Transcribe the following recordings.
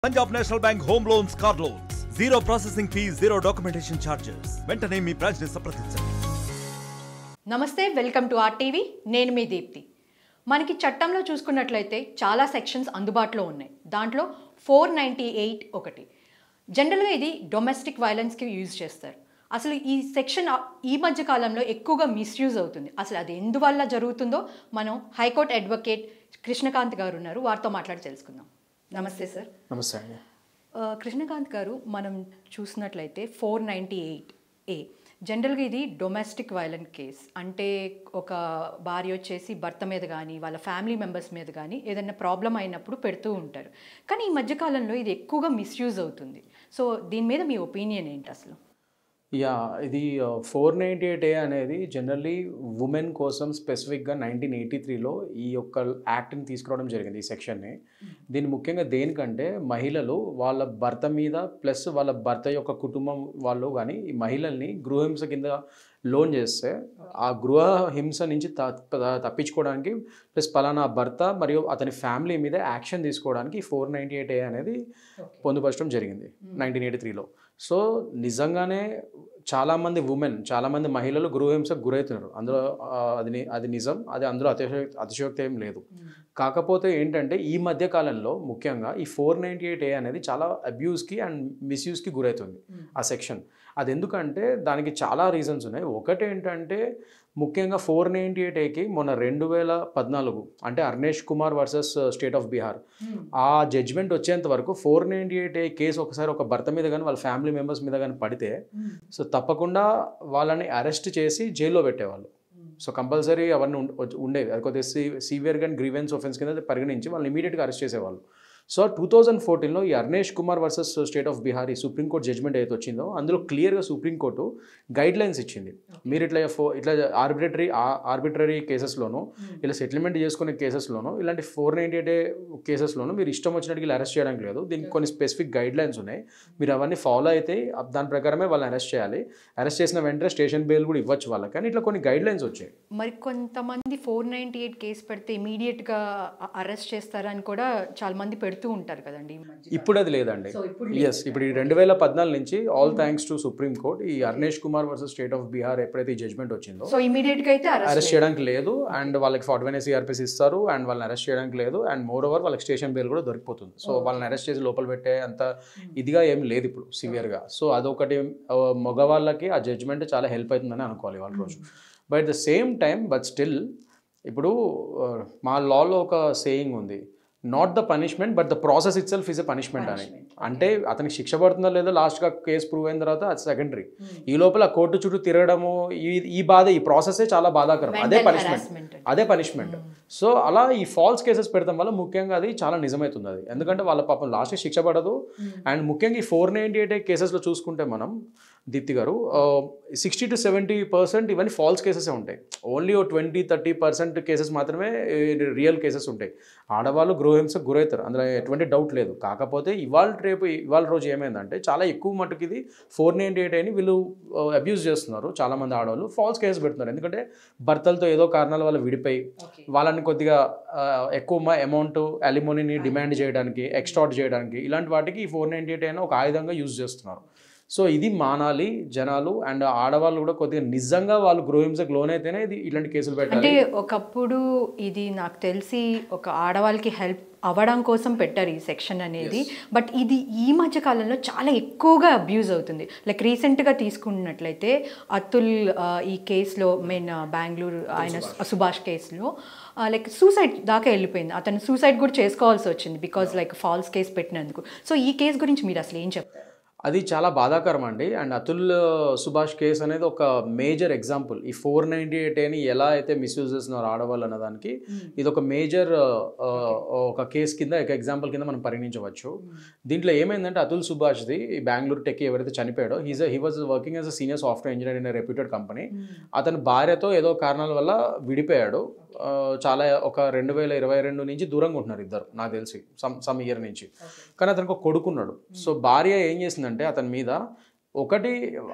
Punjab National Bank Home Loans, Car Loans. Zero processing fees, zero documentation charges. వెంటనే మీ branch ని సంప్రదించండి. నమస్తే, welcome to RTV. నేను మీ దీప్తి. మనకి చట్టంలో చూసుకున్నట్లయితే చాలా సెక్షన్స్ అందుబాటులో ఉన్నాయి. దాంట్లో 498 ఒకటి. జనరల్గా ఇది డొమెస్టిక్ వైలెన్స్కి యూజ్ చేస్తారు. అసలు ఈ సెక్షన్ ఈ మధ్య కాలంలో ఎక్కువగా మిస్యూజ్ అవుతుంది. అసలు అది ఎందువల్ల జరుగుతుందో మనం హైకోర్టు అడ్వకేట్ కృష్ణకాంత్ గారు ఉన్నారు, వారితో మాట్లాడి తెలుసుకుందాం. నమస్తే సార్. నమస్తే అండి. కృష్ణకాంత్ గారు, మనం చూసినట్లయితే 498A జనరల్గా ఇది డొమెస్టిక్ వైలెంట్ కేస్. అంటే ఒక భార్య వచ్చేసి భర్త మీద కానీ వాళ్ళ ఫ్యామిలీ మెంబర్స్ మీద కానీ ఏదైనా ప్రాబ్లం అయినప్పుడు పెడుతూ ఉంటారు. కానీ ఈ మధ్యకాలంలో ఇది ఎక్కువగా మిస్యూజ్ అవుతుంది. సో దీని మీద మీ ఒపీనియన్ ఏంటి అసలు? ఇది 498A అనేది జనరల్లీ ఉమెన్ కోసం స్పెసిఫిక్గా 1983లో ఈ యొక్క యాక్ట్ని తీసుకురావడం జరిగింది, ఈ సెక్షన్ని. దీన్ని ముఖ్యంగా దేనికంటే మహిళలు వాళ్ళ భర్త మీద ప్లస్ వాళ్ళ భర్త యొక్క కుటుంబం వాళ్ళు కానీ ఈ మహిళల్ని గృహహింస కింద లోన్ చేస్తే ఆ గృహ హింస నుంచి తప్పించుకోవడానికి ప్లస్ పలానా భర్త మరియు అతని ఫ్యామిలీ మీద యాక్షన్ తీసుకోవడానికి 498A అనేది పొందుపరచడం జరిగింది 1983లో. సో నిజంగానే చాలామంది చాలామంది మహిళలు గృహహింసకు గురవుతున్నారు. అందులో అది నిజం, అది అందులో అతిశయోక్తి ఏం లేదు. కాకపోతే ఏంటంటే ఈ మధ్య కాలంలో ముఖ్యంగా ఈ 498A అనేది చాలా అబ్యూస్కి అండ్ మిస్యూస్కి గురవుతుంది ఆ సెక్షన్. అది ఎందుకంటే దానికి చాలా రీజన్స్ ఉన్నాయి. ఒకటి ఏంటంటే ముఖ్యంగా 498Aకి మొన్న 2014 అంటే Arnesh Kumar versus state of Bihar ఆ జడ్జ్మెంట్ వచ్చేంత వరకు 498A కేసు ఒకసారి ఒక భర్త మీద కానీ వాళ్ళ ఫ్యామిలీ మెంబర్స్ మీద కానీ పడితే సో తప్పకుండా వాళ్ళని అరెస్ట్ చేసి జైల్లో పెట్టేవాళ్ళు. సో కంపల్సరీ అవన్నీ ఉండేవి. అది కొద్దిగా సివియర్ కానీ గ్రీవెన్స్ ఆఫెన్స్ కింద పరిగణించి వాళ్ళని ఇమీడియట్గా అరెస్ట్ చేసేవాళ్ళు. సో 2014లో ఈ Arnesh Kumar versus state of Bihar ఈ సుప్రీంకోర్టు జడ్జ్మెంట్ ఏదైతే వచ్చిందో అందులో క్లియర్గా సుప్రీంకోర్టు గైడ్ లైన్స్ ఇచ్చింది. మీరు ఇట్లా ఆర్బిట్రరీ కేసెస్లోనూ ఇలా సెటిల్మెంట్ చేసుకునే కేసెస్లోనూ ఇలాంటి 498A కేసెస్లోనూ మీరు ఇష్టం వచ్చినట్టు ఇలా అరెస్ట్ చేయడానికి లేదు. దీనికి కొన్ని స్పెసిఫిక్ గైడ్ లైన్స్ ఉన్నాయి. మీరు అవన్నీ ఫాలో అయితే దాని ప్రకారమే వాళ్ళని అరెస్ట్ చేయాలి. అరెస్ట్ చేసిన వెంటనే స్టేషన్ బెయిల్ కూడా ఇవ్వచ్చు వాళ్ళకి. కానీ ఇట్లా కొన్ని గైడ్ లైన్స్ వచ్చాయి. మరి కొంతమంది 498 కేసు పెడితే ఇమీడియట్గా అరెస్ట్ చేస్తారని కూడా చాలా మంది పెడుతూ ఉంటారు కదండి. ఇప్పుడు అది లేదండి. ఇప్పుడు ఈ 2014 నుంచి all thanks to supreme court ఈ Arnesh Kumar versus state of Bihar ఎప్పుడైతే ఈ జడ్జ్మెంట్ వచ్చిందో సో ఇమీడియట్ గా అయితే అరెస్ట్ చేయడానికి లేదు. అండ్ వాళ్ళకి 41 CRPs ఇస్తారు అండ్ వాళ్ళని అరెస్ట్ చేయడానికి లేదు. అండ్ మోర్ ఓవర్ వాళ్ళకి స్టేషన్ బెయిల్ కూడా దొరికిపోతుంది. సో వాళ్ళని అరెస్ట్ చేసి లోపల పెట్టే అంత ఇదిగా ఏం లేదు ఇప్పుడు సివియర్గా. సో అదొకటి మగవాళ్ళకి ఆ జడ్జ్మెంట్ చాలా హెల్ప్ అవుతుందని అనుకోవాలి వాళ్ళ రోజు. But the same time but still ఇప్పుడు మా లాలో ఒక సేయింగ్ ఉంది, not the punishment but the process it self is a punishment అని. అంటే అతనికి శిక్ష పడుతుందో లేదో లాస్ట్గా కేసు ప్రూవ్ అయిన తర్వాత అది సెకండరీ. ఈ లోపల కోర్టు చుట్టూ తిరగడము ఈ బాధ, ఈ ప్రాసెసే చాలా బాధాకరం. అదే పనిష్మెంట్. సో అలా ఈ ఫాల్స్ కేసెస్ పెడతాం వల్ల ముఖ్యంగా అది చాలా నిజమవుతుంది. అది ఎందుకంటే వాళ్ళ పాపం లాస్ట్కి శిక్ష పడదు. అండ్ ముఖ్యంగా ఈ 498A కేసెస్లో చూసుకుంటే మనం దీప్తి గారు 60 to 70% ఇవన్నీ ఫాల్స్ కేసెసే ఉంటాయి. ఓన్లీ 20-30% కేసెస్ మాత్రమే రియల్ కేసెస్ ఉంటాయి. ఆడవాళ్ళు గృహహింసకు గురవుతారు, అందులో ఎటువంటి డౌట్ లేదు. కాకపోతే ఇవాళ రోజు ఏమైందంటే చాలా ఎక్కువ మటుకు ఇది 498 అని వీళ్ళు అబ్యూజ్ చేస్తున్నారు. చాలామంది ఆడవాళ్ళు ఫాల్స్ కేసెస్ పెడుతున్నారు. ఎందుకంటే భర్తలతో ఏదో కారణాల వల్ల విడిపోయి వాళ్ళని కొద్దిగా ఎక్కువ అమౌంట్ అలిమోనీని డిమాండ్ చేయడానికి, ఎక్స్టార్ట్ చేయడానికి, ఇలాంటి వాటికి ఈ 498 అయినా ఒక ఆయుధంగా యూజ్ చేస్తున్నారు. సో ఇది మానాలి జనాలు. అండ్ ఆడవాళ్ళు కూడా కొద్దిగా నిజంగా వాళ్ళు గృహహింసకు లోనైతేనే ఇది ఇలాంటి కేసులు పెట్టాలి. అంటే ఒకప్పుడు ఇది నాకు తెలిసి ఒక ఆడవాళ్ళకి హెల్ప్ అవ్వడం కోసం పెట్టారు ఈ సెక్షన్ అనేది. బట్ ఇది ఈ మధ్య కాలంలో చాలా ఎక్కువగా అబ్యూజ్ అవుతుంది. లైక్ రీసెంట్గా తీసుకున్నట్లయితే అతుల్ ఈ కేసులో బెంగళూరు ఆయన సుభాష్ కేసులో లైక్ సూసైడ్ దాకా వెళ్ళిపోయింది. అతను సూసైడ్ కూడా చేసుకోవాల్సి వచ్చింది బికాజ్ లైక్ ఫాల్స్ కేసు పెట్టినందుకు. సో ఈ కేసు గురించి మీరు అసలు ఏం చెప్తారు? అది చాలా బాధాకరం అండి. అండ్ అతుల్ సుభాష్ కేసు అనేది ఒక మేజర్ ఎగ్జాంపుల్. ఈ 498Aని ఎలా అయితే మిస్యూజ్ చేస్తున్నారు ఆడవాళ్ళు అన్నదానికి ఇది ఒక మేజర్ ఒక కేసు కింద ఒక ఎగ్జాంపుల్ కింద మనం పరిగణించవచ్చు. దీంట్లో ఏమైందంటే అతుల్ సుభాష్ది ఈ బెంగళూరు టెక్ ఎవరైతే చనిపోయాడో he was working as a senior software engineer in reputed company. అతని భార్యతో ఏదో కారణాల వల్ల విడిపోయాడు. చాలా ఒక 2022 నుంచి దూరంగా ఉంటున్నారు ఇద్దరు, నాకు తెలిసి సమ్ ఇయర్ నుంచి. కానీ అతనికి ఒక కొడుకున్నాడు. సో భార్య ఏం చేసిందంటే అతని మీద ఒకటి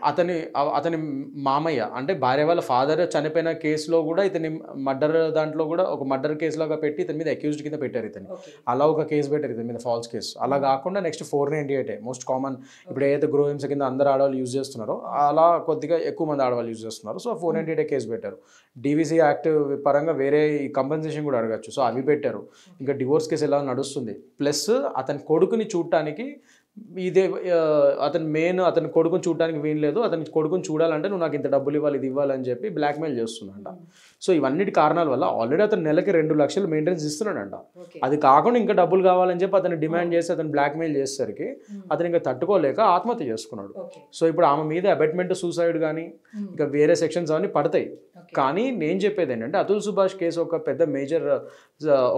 అతని మామయ్య అంటే భార్య వాళ్ళ ఫాదర్ చనిపోయిన కేసులో కూడా ఇతని మర్డర్ దాంట్లో కూడా ఒక మర్డర్ కేసులాగా పెట్టి ఇతని మీద అక్యూజ్డ్ కింద పెట్టారు ఇతని. అలా ఒక కేసు పెట్టారు ఇతని మీద, ఫాల్స్ కేసు. అలా కాకుండా నెక్స్ట్ 498 మోస్ట్ కామన్ ఇప్పుడు ఏదైతే గృహహింస కింద అందరు ఆడవాళ్ళు యూజ్ చేస్తున్నారో అలా కొద్దిగా ఎక్కువ మంది ఆడవాళ్ళు యూజ్ చేస్తున్నారు. సో 498 కేసు పెట్టారు. డివిసి యాక్ట్ పరంగా వేరే కంపెన్సేషన్ కూడా అడగచ్చు. సో అవి పెట్టారు. ఇంకా డివోర్స్ కేసు ఎలా నడుస్తుంది. ప్లస్ అతని కొడుకుని చూడటానికి ఇదే అతని కొడుకుని చూడడానికి వీల్లేదు, అతని కొడుకుని చూడాలంటే నువ్వు నాకు ఇంత డబ్బులు ఇవ్వాలి, ఇది ఇవ్వాలని చెప్పి బ్లాక్మెయిల్ చేస్తున్నాడంట. సో ఇవన్నిటి కారణాల వల్ల ఆల్రెడీ అతను నెలకి 2 లక్షలు మెయింటెనెన్స్ ఇస్తున్నాడంట. అది కాకుండా ఇంకా డబ్బులు కావాలని చెప్పి అతను డిమాండ్ చేసి అతను బ్లాక్మెయిల్ చేసేసరికి అతను ఇంకా తట్టుకోలేక ఆత్మహత్య చేసుకున్నాడు. సో ఇప్పుడు ఆమె మీద అబెట్మెంట్, సూసైడ్ కానీ ఇంకా వేరే సెక్షన్స్ అవన్నీ పడతాయి. కానీ నేను చెప్పేది ఏంటంటే అతుల్ సుభాష్ కేసు ఒక పెద్ద మేజర్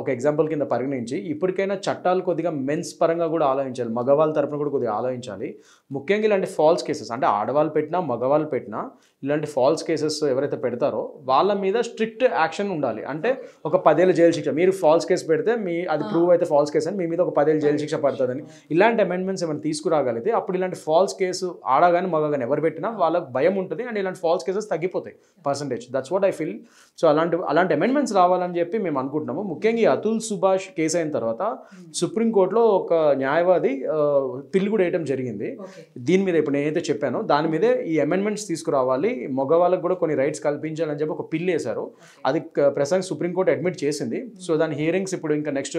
ఒక ఎగ్జాంపుల్ కింద పరిగణించి ఇప్పటికైనా చట్టాలు కొద్దిగా మెన్స్ పరంగా కూడా ఆలోచించాలి, మగవాళ్ళ తరపున కూడా కొద్దిగా ఆలోచించాలి. ముఖ్యంగా ఇలాంటి ఫాల్స్ కేసెస్ అంటే ఆడవాళ్ళు పెట్టినా మగవాళ్ళు పెట్టినా ఇలాంటి ఫాల్స్ కేసెస్ ఎవరైతే పెడతారో వాళ్ళ మీద స్ట్రిక్ట్ యాక్షన్ ఉండాలి. అంటే ఒక 10 ఏళ్ళ జైలు శిక్ష, మీరు ఫాల్స్ కేసు పెడితే అది ప్రూవ్ అయితే ఫాల్స్ కేసు అని మీ మీద ఒక 10 ఏళ్ళ జైలు శిక్ష పడుతుందని ఇలాంటి అమెండ్మెంట్స్ ఏమైనా తీసుకురాగలిగితే అప్పుడు ఇలాంటి ఫాల్స్ కేసు ఆడగాని మగగాని ఎవరు పెట్టినా వాళ్ళకి భయం ఉంటుంది అండ్ ఇలాంటి ఫాల్స్ కేసెస్ తగ్గిపోతాయి percentage. That's what I feel. So అలాంటి అమెండ్మెంట్స్ రావాలని చెప్పి మేము అనుకుంటున్నాము. ముఖ్యంగా ఈ అతుల్ సుభాష్ కేసు అయిన తర్వాత సుప్రీంకోర్టులో ఒక న్యాయవాది పిల్లు కూడా వేయడం జరిగింది. దీని మీద ఇప్పుడు నేనైతే చెప్పానో దాని మీదే ఈ అమెండ్మెంట్స్ తీసుకురావాలి, మగవాళ్ళకు కూడా కొన్ని రైట్స్ కల్పించాలని చెప్పి ఒక పిల్లు వేశారు. అది ప్రస్తుతం సుప్రీంకోర్టు అడ్మిట్ చేసింది. సో దాని హియరింగ్స్ ఇప్పుడు ఇంకా నెక్స్ట్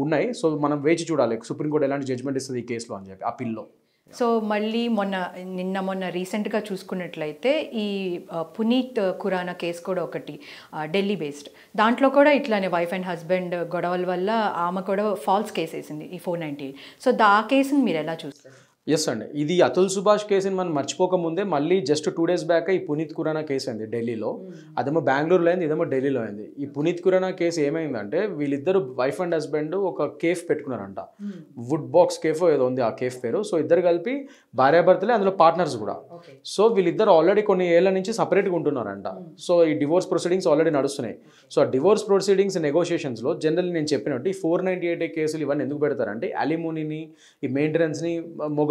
ఉన్నాయి. సో మనం వేచి చూడాలి సుప్రీంకోర్టు ఎలాంటి జడ్జ్మెంట్ ఇస్తుంది ఈ కేసులో అని చెప్పి ఆ పిల్లో. సో మళ్ళీ మొన్న రీసెంట్గా చూసుకున్నట్లయితే ఈ పునీత్ ఖురానా కేసు కూడా ఒకటి ఢిల్లీ బేస్డ్. దాంట్లో కూడా ఇట్లానే వైఫ్ అండ్ హస్బెండ్ గొడవల వల్ల ఆమె కూడా ఫాల్స్ కేసు వేసింది ఈ 498. సో ఆ కేసుని మీరు ఎలా చూస్తారు? ఎస్ అండి, ఇది అతుల్ సుభాష్ కేసుని మనం మర్చిపోకముందే మళ్ళీ జస్ట్ 2 days బ్యాక్ ఈ పునీత్ ఖురానా కేసు అయింది ఢిల్లీలో. అదేమో బెంగళూరులో అయింది, ఇదేమో ఢిల్లీలో అయింది. ఈ పునీత్ ఖురానా కేసు ఏమైందంటే వీళ్ళిద్దరు వైఫ్ అండ్ హస్బెండ్ ఒక కేఫ్ పెట్టుకున్నారంట. వుడ్ బాక్స్ కేఫ్ ఏదో ఉంది ఆ కేఫ్ పేరు. సో ఇద్దరు కలిపి భార్యాభర్తలే, అందులో పార్ట్నర్స్ కూడా. సో వీళ్ళిద్దరు ఆల్రెడీ కొన్ని ఏళ్ల నుంచి సపరేట్గా ఉంటున్నారంట. సో ఈ డివోర్స్ ప్రొసీడింగ్స్ ఆల్రెడీ నడుస్తున్నాయి. సో ఆ డివోర్స్ ప్రొసీడింగ్స్ నెగోషియేషన్స్లో జనరల్లీ నేను చెప్పినట్టు ఈ 498 కేసులు ఇవన్నీ ఎందుకు పెడతారంటే అలిమోనీని, ఈ మెయింటెనెన్స్ని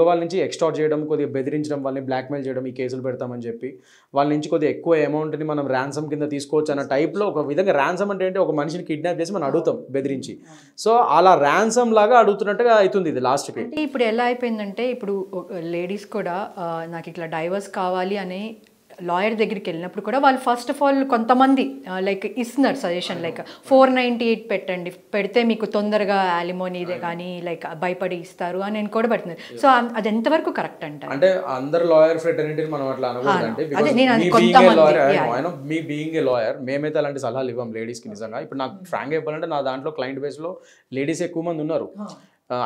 వాళ్ళ నుంచి ఎక్స్టార్ట్ చేయడం, కొద్దిగా బెదిరించడం, వాళ్ళని బ్లాక్మెయిల్ చేయడం, ఈ కేసులు పెడతామని చెప్పి వాళ్ళ నుంచి కొద్దిగా ఎక్కువ అమౌంట్ని మనం ర్యాన్సమ్ కింద తీసుకోవచ్చు అన్న టైప్లో ఒక విధంగా. ర్యాన్సమ్ అంటే ఒక మనిషిని కిడ్నాప్ చేసి మనం అడుగుతాం బెదిరించి. సో అలా ర్యాన్సమ్ లాగా అడుగుతున్నట్టుగా అవుతుంది ఇది లాస్ట్కి. ఇప్పుడు ఎలా అయిపోయిందంటే ఇప్పుడు లేడీస్ కూడా నాకు ఇట్లా డైవర్స్ కావాలి అని లాయర్ దగ్గరికి వెళ్ళినప్పుడు కూడా వాళ్ళు ఫస్ట్ ఆఫ్ ఆల్ కొంతమంది లైక్ ఇస్తున్నారు సజెషన్, లైక్ 498 పెట్టండి, పెడితే మీకు తొందరగా అలిమోనీదే కానీ లైక్ భయపడి ఇస్తారు అని నేను కూడా పెడుతున్నారు. సో అది ఎంతవరకు కరెక్ట్ అంటారు? అంటే అందరు లాయర్ ఫ్రెటర్నిటీని మనం అట్లా అనకూడదండి. మీ బీయింగ్ ఏ లాయర్ మేమైతే అలాంటి సలహాలు ఇవ్వం లేడీస్కి. నిజంగా ఇప్పుడు నాకు ఫ్రాంక్ చెప్పాలంటే నా దాంట్లో క్లయింట్ బేస్లో లేడీస్ ఎక్కువ మంది ఉన్నారు.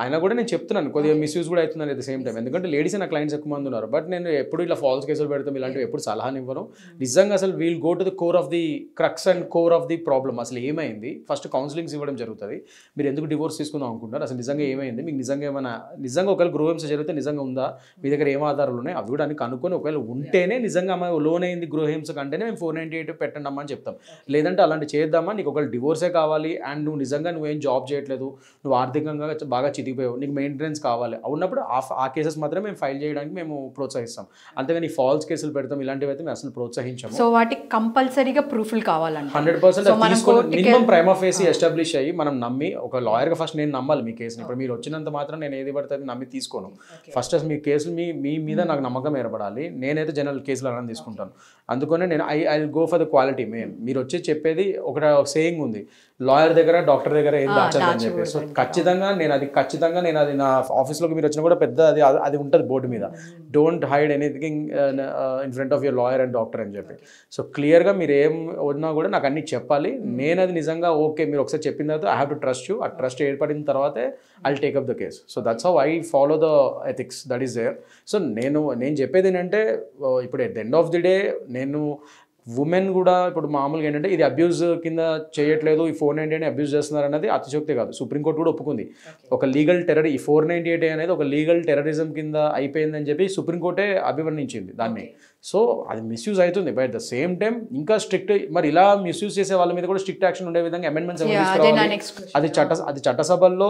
అయినా కూడా నేను చెప్తున్నాను కొద్దిగా మిస్యూజ్ కూడా అవుతుందని అట్ ద సేమ్ టైం. ఎందుకంటే లేడీస్ నా క్లయింట్స్ ఎక్కువ మంది ఉన్నారు. బట్ నేను ఎప్పుడు ఇలా ఫాల్స్ కేసులు పెడతాం ఇలాంటివి ఎప్పుడు సలహాని ఇవ్వను. నిజంగా అసలు we'll go to the core of the crux and core of the problem. అసలు ఏమైంది ఫస్ట్ కౌన్సిలింగ్స్ ఇవ్వడం జరుగుతుంది. మీరు ఎందుకు డివోర్స్ తీసుకుందాం అనుకుంటున్నారు, అసలు నిజంగా ఏమైంది, మీకు నిజంగా ఏమైనా నిజంగా ఒకవేళ గృహహింస జరిగితే నిజంగా ఉందా, మీ దగ్గర ఏం ఆధారాలు ఉన్నాయి, అవి కూడా అన్ని కనుక్కొని ఒకవేళ ఉంటేనే నిజంగా అమ్మాయి లోన్ అయింది గృహహింస కంటేనే మేము 498 పెట్టండి అమ్మా అని చెప్తాం. లేదంటే అలాంటి చేద్దామా, నీకు ఒకవేళ డివోర్సే కావాలి అండ్ నువ్వు నిజంగా నువ్వేం జాబ్ చేయట్లేదు, నువ్వు ఆర్థికంగా బాగా చితికిపోయావు, నీకు మెయింటెనెన్స్ కావాలి ఉన్నప్పుడు ఆ కేసెస్ మాత్రమే మేము ఫైల్ చేయడానికి మేము ప్రోత్సహిస్తాం. అంతేగాని ఫాల్స్ కేసులు పెడతాం ఇలాంటివి అయితే మేము అసలు ప్రోత్సహించాము. సో వాటికి కంపల్సరీగా ప్రూఫ్లు కావాలంటే 100% మినిమం ప్రైమా ఫేసి ఎస్టాబ్లిష్ అయ్యి మనం నమ్మి ఒక లాయర్గా ఫస్ట్ నేను నమ్మాలి మీ కేసుని. ఇప్పుడు మీరు వచ్చినంత మాత్రం నేను ఏది పడితే అది నమ్మి తీసుకోను. ఫస్ట్ మీ కేసులు మీ మీద నాకు నమ్మకం ఏర్పడాలి. నేనైతే జనరల్ కేసులు అలా తీసుకుంటాను. అందుకనే నేను I go for the quality main. మీరు వచ్చి చెప్పేది ఒక సేయింగ్ ఉంది, లాయర్ దగ్గర డాక్టర్ దగ్గర ఏం దాచదని చెప్పి. సో ఖచ్చితంగా నేను అది నా ఆఫీస్లోకి మీరు వచ్చినా కూడా పెద్ద అది ఉంటుంది బోర్డు మీద, don't hide anything in front of your lawyer and doctor అని చెప్పి. సో క్లియర్గా మీరు ఏం ఉన్నా కూడా నాకు అన్ని చెప్పాలి. నేను అది నిజంగా ఓకే మీరు ఒకసారి చెప్పిన తర్వాత I have to trust you. ఆ ట్రస్ట్ ఏర్పడిన తర్వాతే I take up the case. So that's how I follow the ethics that is there. సో నేను చెప్పేది ఏంటంటే ఇప్పుడు at the end of the day నేను ఉమెన్ కూడా ఇప్పుడు మామూలుగా ఏంటంటే ఇది అబ్యూజ్ కింద చేయట్లేదు, ఈ 498 అబ్యూజ్ చేస్తున్నారు అన్నది అతిశక్తి కాదు. సుప్రీంకోర్టు కూడా ఒప్పుకుంది. ఒక లీగల్ ఈ 498 అనేది ఒక లీగల్ టెర్రరిజం కింద అయిపోయిందని చెప్పి సుప్రీంకోర్టే అభివర్ణించింది దాన్ని. సో అది మిస్యూజ్ అవుతుంది. But at the same time ఇంకా స్ట్రిక్ట్, మరి ఇలా మిస్యూజ్ చేసే వాళ్ళ మీద కూడా స్ట్రిక్ట్ యాక్షన్ ఉండే విధంగా అమెండ్మెంట్స్ అది చట్టసభల్లో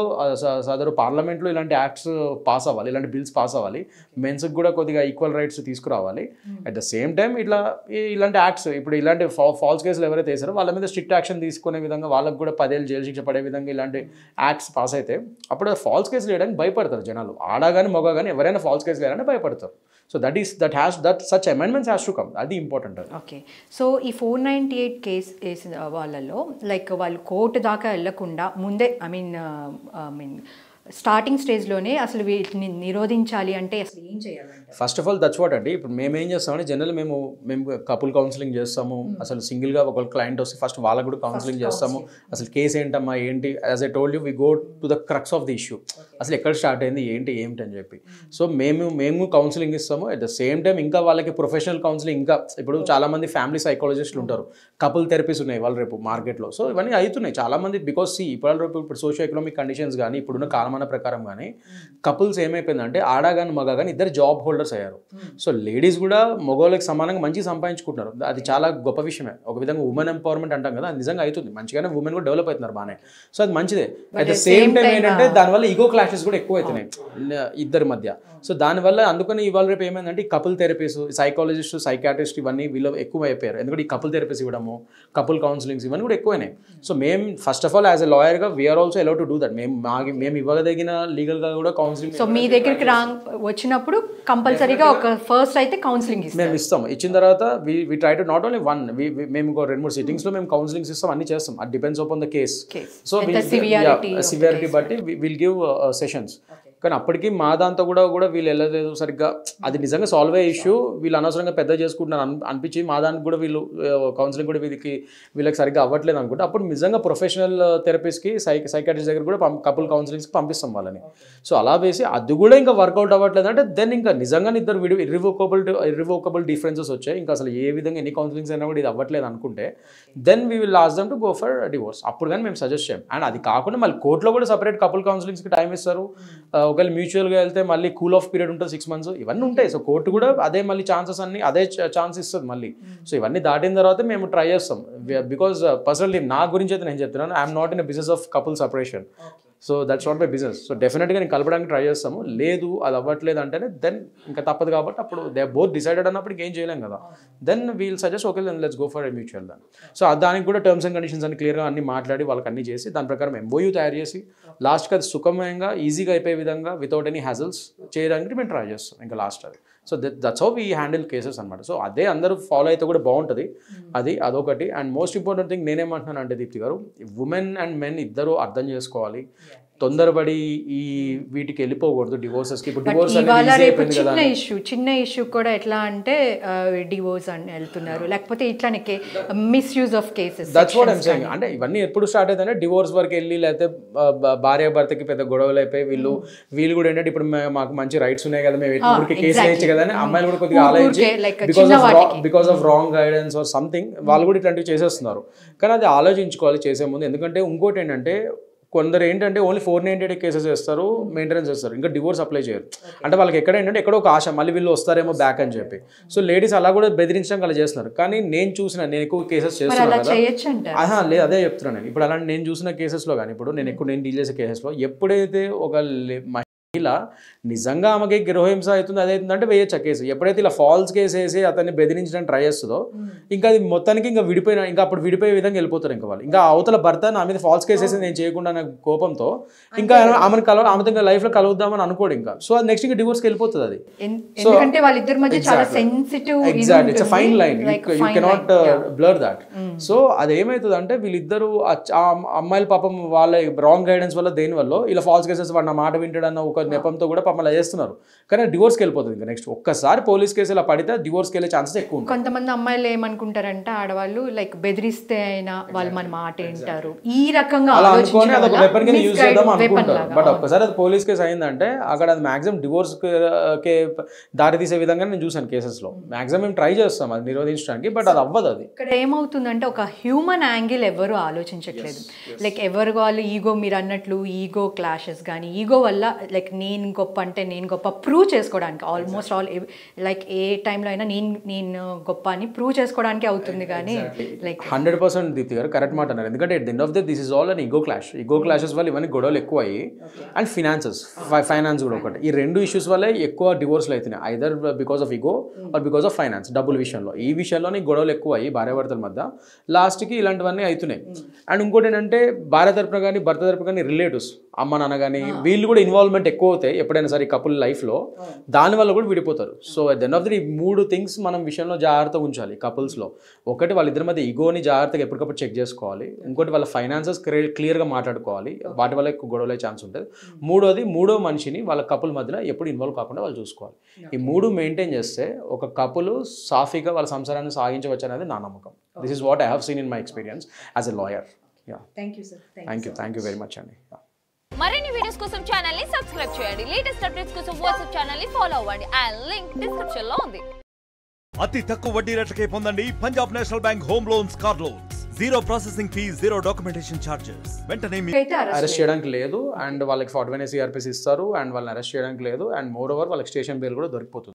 సదరు పార్లమెంట్లో ఇలాంటి యాక్ట్స్ పాస్ అవ్వాలి, ఇలాంటి బిల్స్ పాస్ అవ్వాలి. మెన్స్కి కూడా కొద్దిగా ఈక్వల్ రైట్స్ తీసుకురావాలి. అట్ ద సేమ్ టైం ఇలాంటి యాక్ట్స్ ఇప్పుడు ఇలాంటి ఫాల్స్ కేసులు ఎవరైతే వేసారో వాళ్ళ మీద స్ట్రిక్ట్ యాక్షన్ తీసుకునే విధంగా, వాళ్ళకి కూడా 10 ఏళ్ళు జైలు శిక్ష పడే విధంగా ఇలాంటి యాక్ట్స్ పాస్ అయితే అప్పుడు ఫాల్స్ కేసులు వేయడానికి భయపడతారు జనాలు. ఆడ కానీ మగ కానీ ఎవరైనా ఫాల్స్ కేసులు వేయాలని భయపడతారు. So such amendments has to come. అది ఇంపార్టెంట్. ఓకే. సో ఈ 498 కేసు వేసిన వాళ్ళలో లైక్ వాళ్ళు కోర్టు దాకా వెళ్లకుండా ముందే ఐ మీన్ స్టార్టింగ్ స్టేజ్లోనే అసలు వీటిని నిరోధించాలి అంటే అసలు ఏం చేయాలంటే? First of all that's what అండి. ఇప్పుడు మేము ఏం చేస్తామంటే జనరల్ మేము కపుల్ కౌన్సిలింగ్ చేస్తాము. అసలు సింగిల్గా ఒక క్లయింట్ వస్తే ఫస్ట్ వాళ్ళకు కూడా కౌన్సిలింగ్ చేస్తాము. అసలు కేసు ఏంటమ్మా ఏంటి, as I told you we go to the crux of the issue. అసలు ఎక్కడ స్టార్ట్ అయింది ఏమిటి అని చెప్పి. సో మేము కౌన్సిలింగ్ ఇస్తాము. అట్ ద సేమ్ టైం ఇంకా వాళ్ళకి ప్రొఫెషనల్ కౌన్సిలింగ్, ఇంకా ఇప్పుడు చాలామంది ఫ్యామిలీ సైకాలజిస్టులు ఉంటారు, కపుల్ థెరపీస్ ఉన్నాయి వాళ్ళు రేపు మార్కెట్లో. సో ఇవన్నీ అవుతున్నాయి చాలామంది. బికాస్ ఇప్పుడు సోషియో ఎకనామిక్ కండిషన్స్ కానీ ఇప్పుడున్న కాలమాన ప్రకారం కానీ కపుల్స్ ఏమైపోయిందంటే ఆడ కానీ మగ కానీ ఇద్దరు జాబ్ హోల్డర్స్ అయ్యారు. సో లేడీస్ కూడా మగవాళ్ళకి సమానంగా మంచి సంపాదించుకుంటున్నారు. అది చాలా గొప్ప విషయమే. ఒక విధంగా ఉమెన్ ఎంపవర్మెంట్ అంటాం కదా, అది నిజంగా అవుతుంది. మంచిగానే ఉమెన్ కూడా డెవలప్ అవుతున్నారు బాగానే. సో అది మంచిదే. అట్ ద సేమ్ టైం ఏంటంటే దానివల్ల ఈగో క్లాషెస్ కూడా ఎక్కువ అవుతున్నాయి ఇద్దరి మధ్య. సో దానివల్ల అందుకని ఇవాళ రేపు ఏమైందంటే ఈ కపుల్ థెరపీస్, సైకాలజిస్ట్, సైకాట్రిస్ట్ ఇవన్నీ వీళ్ళు ఎక్కువ అయిపోయారు. ఎందుకంటే ఈ కపుల్ థెరపీస్ ఇవ్వడము, కపుల్ కౌన్సిలింగ్స్ ఇవన్నీ కూడా ఎక్కువైనాయి. సో మేము first of all as a లాయర్గా we are also allowed to do that. మేము ఇవ్వదగిన లీగల్గా కూడా కౌన్సిలింగ్. సో మీ దగ్గరికి వచ్చినప్పుడు కంపల్సరీగా ఒక ఫస్ట్ అయితే కౌన్సిలింగ్ మేము ఇస్తాం. ఇచ్చిన తర్వాత we try to not only one, మేము 2-3 సిట్టింగ్స్లో మేము కౌన్సిలింగ్స్ ఇస్తాం, అన్ని చేస్తాం. అది depends on the case. So severity బట్టి విల్ గివ్ సెషన్స్. కానీ అప్పటికి మా దాంతో కూడా వీళ్ళు వెళ్ళలేదు సరిగ్గా. అది నిజంగా సాల్వ్ అయ్యే ఇష్యూ, వీళ్ళు అనవసరంగా పెద్ద చేసుకుంటున్నారు అనిపించి మా దానికి కూడా వీళ్ళు కౌన్సిలింగ్ కూడా వీళ్ళకి సరిగ్గా అవ్వట్లేదు అనుకుంటే అప్పుడు నిజంగా ప్రొఫెషనల్ థెరపిస్ట్కి సైకాట్రిస్ట్ దగ్గర కూడా కపుల్ కౌన్సిలింగ్స్కి పంపిస్తాం వాళ్ళని. సో అలా వేసి అది కూడా ఇంకా వర్కౌట్ అవ్వట్లేదు అంటే దెన్ ఇంకా నిజంగా ఇద్దరు ఇర్రివోకబుల్ డిఫరెన్సెస్ వచ్చాయి. ఇంకా అసలు ఏ విధంగా ఎన్ని కౌన్సిలింగ్స్ అయినా కూడా ఇది అవ్వట్లేదు అనుకుంటే then we will ask them to go for divorce. అప్పుడు కానీ మేము సజెస్ట్ చేయం. అండ్ అది కాకుండా మళ్ళీ కోర్టులో కూడా సపరేట్ కపుల్ కౌన్సిలింగ్స్కి టైం ఇస్తారు. ఒకవేళ మ్యూచువల్గా వెళ్తే మళ్ళీ కూల్ ఆఫ్ పీరియడ్ ఉంటుంది 6 months, ఇవన్నీ ఉంటాయి. సో కోర్టు కూడా అదే మళ్ళీ ఛాన్సెస్ అన్ని అదే ఛాన్స్ ఇస్తుంది మళ్ళీ. సో ఇవన్నీ దాటిన తర్వాత మేము ట్రై చేస్తాం. బికాజ్ పర్సనల్లీ నా గురించి అయితే నేను చెప్తున్నాను, I'm not in business of couple separation. So that's not my business. So డెఫినెట్గా నేను కలపడానికి ట్రై చేస్తాము. లేదు అది అవ్వట్లేదు అంటేనే దెన్ ఇంకా తప్పదు కాబట్టి అప్పుడు దే బోత్ డిసైడెడ్ అన్నప్పుడు ఏం చేయలేం కదా. Then we'll suggest okay then let's go for a mutual దాన్. సో దానికి కూడా టర్మ్స్ అండ్ కండిషన్స్ అన్ని క్లియర్గా అన్ని మాట్లాడి వాళ్ళకి అన్ని చేసి దాని ప్రకారం ఎంఓయూ తయారు చేసి లాస్ట్కి అది సుఖమయంగా ఈజీగా అయిపోయే విధంగా వితౌట్ ఎనీ హ్యాజల్స్ చేయడానికి మేము ట్రై చేస్తాం ఇంకా లాస్ట్ అది. So that's how we handle cases అనమాట. సో అదే అందరూ ఫాలో అయితే కూడా బాగుంటుంది. అదొకటి. అండ్ మోస్ట్ ఇంపార్టెంట్ థింగ్ నేనేమంటున్నాను అంటే దీప్తి గారు, ఉమెన్ అండ్ మెన్ ఇద్దరు అర్థం చేసుకోవాలి. తొందరపడి ఈ వీటికి వెళ్ళిపోకూడదు డివోర్సెస్కి. ఇప్పుడు డివోర్స్ చిన్న ఇష్యూ కూడా ఎట్లా అంటే డివోర్స్ అని వెళ్తున్నారు, లేకపోతే ఇట్లానే misuse of cases. That's what I'm saying. అంటే ఇవన్నీ ఎప్పుడు స్టార్ట్ అవుతుందంటే డివోర్స్ వరకు వెళ్ళి లేకపోతే భార్య భర్తకి పెద్ద గొడవలు అయిపోయి వీళ్ళు కూడా ఏంటంటే ఇప్పుడు మాకు మంచి రైట్స్ ఉన్నాయి కదా, మేము ఊరికి కేసు వేయచ్చు కదా అని అమ్మాయిలు కూడా కొద్దిగా ఆలోచించి because of wrong guidance or something వాళ్ళు కూడా ఇట్లాంటివి చేసేస్తున్నారు. కానీ అది ఆలోచించుకోవాలి చేసే ముందు. ఎందుకంటే ఇంకోటి ఏంటంటే కొందరు ఏంటంటే ఓన్లీ 498 కేసెస్ చేస్తారు, మెయింటెనెన్స్ చేస్తారు, ఇంకా డివోర్స్ అప్లై చేయరు. అంటే వాళ్ళకి ఎక్కడ ఏంటంటే ఎక్కడో ఒక ఆశ మళ్ళీ వీళ్ళు వస్తారేమో బ్యాక్ అని చెప్పి. సో లేడీస్ అలా కూడా బెదిరించడం అలా చేస్తున్నారు. కానీ నేను ఎక్కువ కేసెస్ చేస్తున్నాను కదా, లేదు అదే చెప్తున్నాను నేను. ఇప్పుడు అలాంటి నేను చూసిన కేసెస్లో కానీ ఇప్పుడు నేను డీల్ చేసే కేసెస్లో ఎప్పుడైతే ఒక ఇలా నిజంగా ఆమెకి గృహహింస అవుతుంది అదే అవుతుంది అంటే వేయచ్చు ఆ కేసు. ఎప్పుడైతే ఇలా ఫాల్స్ కేసు వేసి అతన్ని బెదిరించడానికి ట్రై చేస్తుందో ఇంకా అది మొత్తానికి ఇంకా అప్పుడు విడిపోయే విధంగా వెళ్ళిపోతారు. ఇంకా వాళ్ళు ఇంకా అవతల భర్త నా మీద ఫాల్స్ కేసు వేసి నేను చేయకుండా అనే కోపంతో ఇంకా ఆమెతో ఇంకా లైఫ్లో కలుద్దామని అనుకోడు ఇంకా. సో అది నెక్స్ట్ ఇంకా డివోర్స్కి వెళ్ళిపోతుంది అది. Exact, it's fine line, you cannot blur that. So అది ఏమవుతుంది అంటే వీళ్ళిద్దరూ అమ్మాయిల పాపం వాళ్ళ రాంగ్ గైడెన్స్ వల్ల దేని వల్ల ఇలా ఫాల్స్ కేసెస్ వాడు నా మాట వింటాడన్న ఒక ఒక నెపంతో కూడా పాపం అలా చేస్తున్నారు, కానీ డివోర్స్కి వెళ్ళిపోతుంది. ఇంకా నెక్స్ట్ ఒక్కసారి పోలీస్ కేసు ఇలా పడితే డివోర్స్కి వెళ్ళే ఛాన్సెస్ ఎక్కువ ఉంటాయి. కొంతమంది అమ్మాయిలు ఏమనుకుంటారంటే ఆడవాళ్ళు లైక్ బెదిరిస్తే అయినా వాళ్ళు మన మాట వింటారు, ఈ రకంగా అలా అనుకోని అదొక వెపన్ కింద యూజ్ చేద్దాం అనుకుంటారు. బట్ ఒక్కసారి అది పోలీస్ కేసు అయిందంటే అక్కడ అది మాక్సిమం డివోర్స్ కే దారి తీసే విధంగా నేను చూసాను కేసెస్లో. మాక్సిమం మేము ట్రై చేస్తాం అది నిరోధించడానికి, బట్ అది అవ్వదు. అది ఇక్కడ ఏమవుతుందంటే ఒక హ్యూమన్ యాంగిల్ ఎవరు ఆలోచించట్లేదు. లైక్ ఎవరు వాళ్ళు ఈగో, మీరు అన్నట్లు ఈగో క్లాషెస్ కానీ ఈగో వల్ల లైక్ నేను గొప్ప అంటే నేను గొప్ప ప్రూవ్ చేసుకోవడానికి ఆల్మోస్ట్ ఆల్ లైక్ ఏ టైంలో అయినా నేను గొప్ప అని ప్రూవ్ చేసుకోవడానికి అవుతుంది. కానీ లైక్ 100% దీప్తి గారు కరెక్ట్ మాట అన్నారు. ఎందుకంటే at the end of the this is all an ego clash. Ego clashes వల్ల ఇవన్నీ గొడవలు ఎక్కువ అయ్యి అండ్ ఫైనాన్స్ కూడా ఒకటి. ఈ రెండు ఇష్యూస్ వల్లే ఎక్కువ డివోర్స్లు అవుతున్నాయి, either because of ego or because of finance, డబ్బుల విషయంలో. ఈ విషయంలోనే గొడవలు ఎక్కువ అయ్యి భార్యాభర్తల మధ్య లాస్ట్కి ఇలాంటివన్నీ అవుతున్నాయి. అండ్ ఇంకోటి ఏంటంటే భార్య తరపున కానీ భర్త తరపున కానీ రిలేటివ్స్, అమ్మ నాన్న కానీ వీళ్ళు కూడా ఇన్వాల్వ్మెంట్ ఎక్కువ అవుతాయి ఎప్పుడైనా సరే కపుల్ లైఫ్లో, దానివల్ల కూడా విడిపోతారు. So at the end of the 3 things మనం విషయంలో జాగ్రత్తగా ఉంచాలి కపుల్స్లో. ఒకటి వాళ్ళిద్దరి మధ్య ఈగోని జాగ్రత్తగా ఎప్పటికప్పుడు చెక్ చేసుకోవాలి. ఇంకోటి వాళ్ళ ఫైనాన్సెస్ క్లియర్గా మాట్లాడుకోవాలి, వాటి వల్ల ఎక్కువ గొడవలే ఛాన్స్ ఉంటుంది. మూడో మనిషిని వాళ్ళ కపుల్ మధ్యలో ఎప్పుడు ఇన్వాల్వ్ కాకుండా వాళ్ళు చూసుకోవాలి. ఈ 3 మెయింటైన్ చేస్తే ఒక కపుల్ సాఫీగా వాళ్ళ సంసారాన్ని సాగించవచ్చు అనేది నా నమ్మకం. This is what I have seen in my experience as a lawyer. Thank you sir. Thank you very much అండి. మరిన్ని వీడియోస్ కోసం ఛానల్ ని సబ్స్క్రైబ్ చేయండి. లేటెస్ట్ అప్డేట్స్ కోసం వాట్సాప్ ఛానల్ ని ఫాలో అవ్వండి. అండ్ లింక్ డిస్క్రిప్షన్ లో ఉంది. అతి తక్కువ వడ్డీ రేట్లకే పొందండి Punjab national bank home loans, car loans. 0 processing fee, 0 documentation charges. వెంటనే అరెస్ట్ చేయడానికి లేదు, అండ్ వాళ్ళకి 41 CRPs ఇస్తారు, అండ్ వాళ్ళని అరెస్ట్ చేయడానికి లేదు, అండ్ మోర్ ఓవర్ వాళ్ళకి స్టేషన్ బెయిల్ కూడా దొరికిపోతుంది.